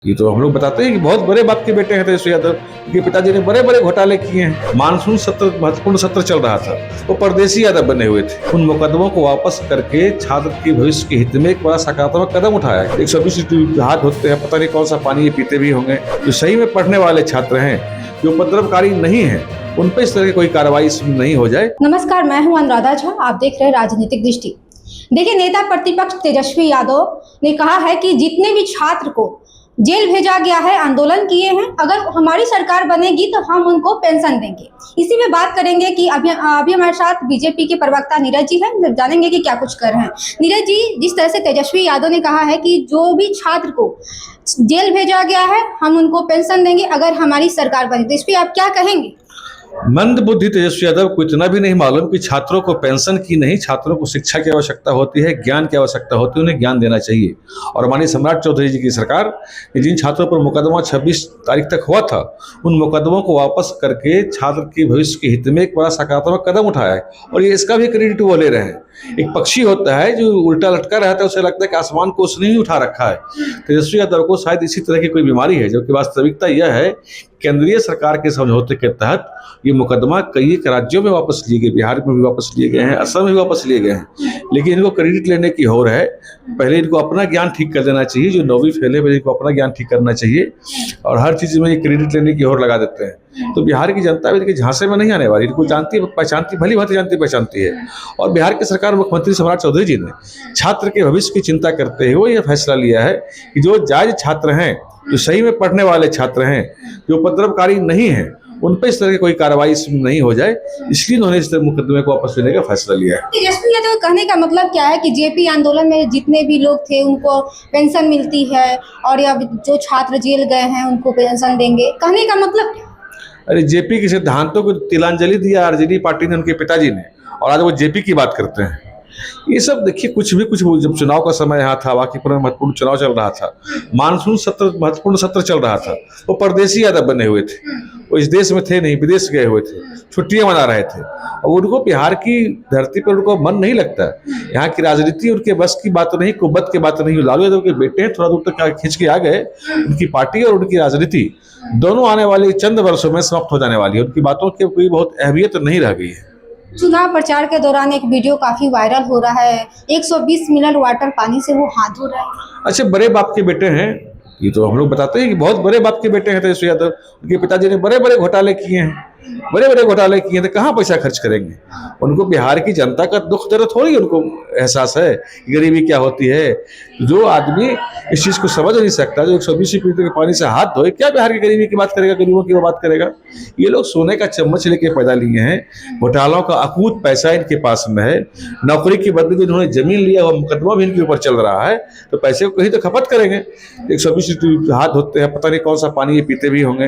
ये तो हम लोग बताते हैं कि बहुत बड़े बाप के बेटे हैं तेजस्वी यादव, उनके पिताजी ने बड़े बड़े घोटाले किए हैं। मानसून सत्र महत्वपूर्ण सत्र चल रहा था, वो परदेसी यादव बने हुए थे। उन मुकदमों को वापस करके छात्र के भविष्य के हित में एक बड़ा सकारात्मक कदम उठाया है। 120 हाथ होते हैं, पता नहीं कौन सा पानी ये पीते भी होंगे। जो सही में पढ़ने वाले छात्र हैं, जो उपद्रवकारी नहीं है, उन पर इस तरह की कोई कार्रवाई नहीं हो जाए। नमस्कार, मैं हूं अनुराधा झा, आप देख रहे हैं राजनीतिक दृष्टि। देखिए, नेता प्रतिपक्ष तेजस्वी यादव ने कहा है कि जितने भी छात्र को जेल भेजा गया है, आंदोलन किए हैं, अगर हमारी सरकार बनेगी तो हम उनको पेंशन देंगे। इसी में बात करेंगे कि अभी हमारे साथ बीजेपी के प्रवक्ता नीरज जी हैं, जानेंगे कि क्या कुछ कर रहे हैं। नीरज जी, जिस तरह से तेजस्वी यादव ने कहा है कि जो भी छात्र को जेल भेजा गया है, हम उनको पेंशन देंगे अगर हमारी सरकार बने, तो इस पर आप क्या कहेंगे? मंद बुद्धि तेजस्वी यादव को इतना भी नहीं मालूम कि छात्रों को पेंशन की नहीं, छात्रों को शिक्षा की आवश्यकता होती है, ज्ञान की आवश्यकता होती है, उन्हें ज्ञान देना चाहिए। और माननीय सम्राट चौधरी जी की सरकार जिन छात्रों पर मुकदमा 26 तारीख तक हुआ था, उन मुकदमों को वापस करके छात्र के भविष्य के हित में एक बड़ा सकारात्मक कदम उठाया है। और ये इसका भी क्रेडिट वो ले रहे हैं। एक पक्षी होता है जो उल्टा लटका रहता है, उसे लगता है कि आसमान को उसने ही उठा रखा है। तेजस्वी यादव को शायद इसी तरह की कोई बीमारी है, जबकि वास्तविकता यह है केंद्रीय सरकार के समझौते के तहत ये मुकदमा कई एक राज्यों में वापस लिए गए, बिहार में भी वापस लिए गए हैं, असम में भी वापस लिए गए हैं। लेकिन इनको क्रेडिट लेने की होड़ है। पहले इनको अपना ज्ञान ठीक कर देना चाहिए। जो 9वीं फेल है, इनको अपना ज्ञान ठीक करना चाहिए, और हर चीज़ में ये क्रेडिट लेने की होड़ लगा देते हैं। तो बिहार की जनता भी देखिए झांसे में नहीं आने वाली, इनको जानती है, पहचानती, भली भांति जानती पहचानती है। और बिहार की सरकार, मुख्यमंत्री सम्राट चौधरी जी ने छात्र के भविष्य की चिंता करते हुए यह फैसला लिया है कि जो जायज छात्र हैं, जो सही में पढ़ने वाले छात्र हैं, जो उपद्रवकारी नहीं है, उन पर इस तरह की कोई कार्रवाई नहीं हो जाए, इसलिए उन्होंने इस तरह मुकदमे को वापस लेने का फैसला लिया है। तेजस्वी यादव कहने का मतलब क्या है कि जेपी आंदोलन में जितने भी लोग थे उनको पेंशन मिलती है, और या जो छात्र जेल गए हैं उनको पेंशन देंगे, कहने का मतलब क्या? अरे, जेपी के सिद्धांतों को तिलांजलि दिया आरजेडी पार्टी ने, उनके पिताजी ने, और आज वो जेपी की बात करते हैं। ये सब देखिए, कुछ जब चुनाव का समय यहाँ था, वाकीपुर में महत्वपूर्ण चुनाव चल रहा था, मानसून सत्र महत्वपूर्ण सत्र चल रहा था, वो परदेसी यादव बने हुए थे। वो इस देश में थे नहीं, विदेश गए हुए थे, छुट्टियां मना रहे थे। और उनको बिहार की धरती पर उनको मन नहीं लगता। यहाँ की राजनीति उनके बस की बात नहीं, कुब्बत की बात नहीं। लालू यादव के बेटे हैं, थोड़ा दूर तक खींच के आ गए। उनकी पार्टी और उनकी राजनीति दोनों आने वाले चंद वर्षों में समाप्त हो जाने वाली है। उनकी बातों की कोई बहुत अहमियत नहीं रह गई है। चुनाव प्रचार के दौरान एक वीडियो काफी वायरल हो रहा है, 120 मिनट वाटर पानी से वो हाथ धो रहा है। अच्छा, बड़े बाप के बेटे हैं, ये तो हम लोग बताते हैं कि बहुत बड़े बाप के बेटे हैं तेजस्वी यादव, उनके पिताजी ने बड़े बड़े घोटाले किए हैं, बड़े बड़े घोटाले किए हैं। तो कहाँ पैसा खर्च करेंगे? उनको बिहार की जनता का दुख दर्द थोड़ी उनको एहसास है कि गरीबी क्या होती है। जो आदमी इस चीज़ को समझ नहीं सकता, जो 120 लीटर के पानी से हाथ धोए, क्या बिहार की गरीबी की बात करेगा, गरीबों की वो बात करेगा? ये लोग सोने का चम्मच लेके पैदा लिए हैं। घोटालों का अकूत पैसा इनके पास में है। नौकरी के बदले जो इन्होंने जमीन लिया, वो मुकदमा भी इनके ऊपर चल रहा है। तो पैसे को कहीं तो खपत करेंगे। 120 लीटर हाथ धोते हैं, पता नहीं कौन सा पानी ये पीते भी होंगे,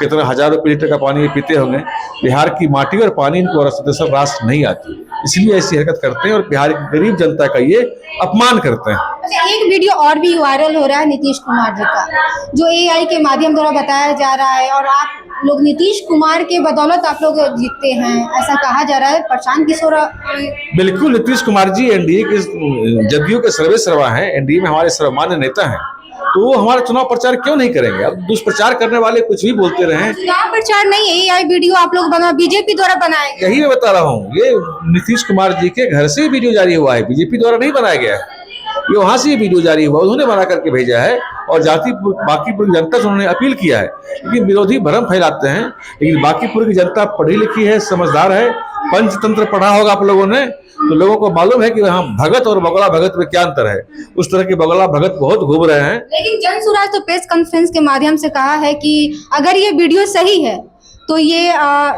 कितना हजारों लीटर का पानी ये पीते होंगे। बिहार की माटी और पानी इनको सब रास नहीं आती, इसलिए ऐसी हरकत करते हैं और बिहार की गरीब जनता का ये अपमान करते हैं। एक वीडियो और भी वायरल हो रहा है नीतीश कुमार जी का, जो एआई के माध्यम द्वारा बताया जा रहा है, और आप लोग नीतीश कुमार के बदौलत आप लोग जीतते हैं, ऐसा कहा जा रहा है। प्रशांत किशोर, बिल्कुल, नीतीश कुमार जी एनडीए के, जदयू के सर्वेसर्वा हैं, एनडीए में हमारे सर्वमान्य नेता हैं, तो वो हमारा चुनाव प्रचार क्यों नहीं करेंगे? अब दुष्प्रचार करने वाले कुछ भी बोलते रहे। चुनाव प्रचार नहीं है, एआई वीडियो आप लोग बना, बीजेपी द्वारा बनाया गया। यही मैं बता रहा हूँ, ये नीतीश कुमार जी के घर से वीडियो जारी हुआ है, बीजेपी द्वारा नहीं बनाया गया है। ये वहां से वीडियो जारी हुआ, उन्होंने बना करके भेजा है, और बाकी पूरी जनता से उन्होंने अपील किया है। लेकिन विरोधी भ्रम फैलाते हैं। लेकिन बाकी पूरी जनता पढ़ी लिखी है, समझदार है, पंचतंत्र पढ़ा होगा आप लोगों ने, तो लोगों को मालूम है कि हम भगत और बगला भगत में क्या अंतर है। उस तरह के बगला भगत बहुत घूम रहे हैं। लेकिन जन सुराज तो प्रेस कॉन्फ्रेंस के माध्यम से कहा है कि अगर ये वीडियो सही है तो ये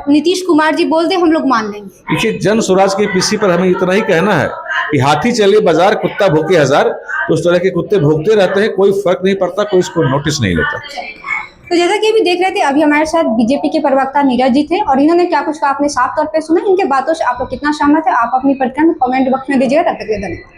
नीतीश कुमार जी बोल दे, हम लोग मान लेंगे। देखिए, जन स्वराज के पीसी पर हमें इतना ही कहना है कि हाथी चले बाजार, कुत्ता भूखे हजार। तो उस तरह के कुत्ते भूखते रहते हैं, कोई फर्क नहीं पड़ता, कोई इसको नोटिस नहीं लेता। तो जैसा कि अभी देख रहे थे, अभी हमारे साथ बीजेपी के प्रवक्ता नीरज जी थे, और इन्होंने क्या कुछ कहा आपने साफ तौर पे सुना। इनके बातों से आप लोग कितना सहमत है, आप अपनी प्रतिक्रिया कमेंट बॉक्स में दीजिएगा। तब तक के लिए धन्यवाद।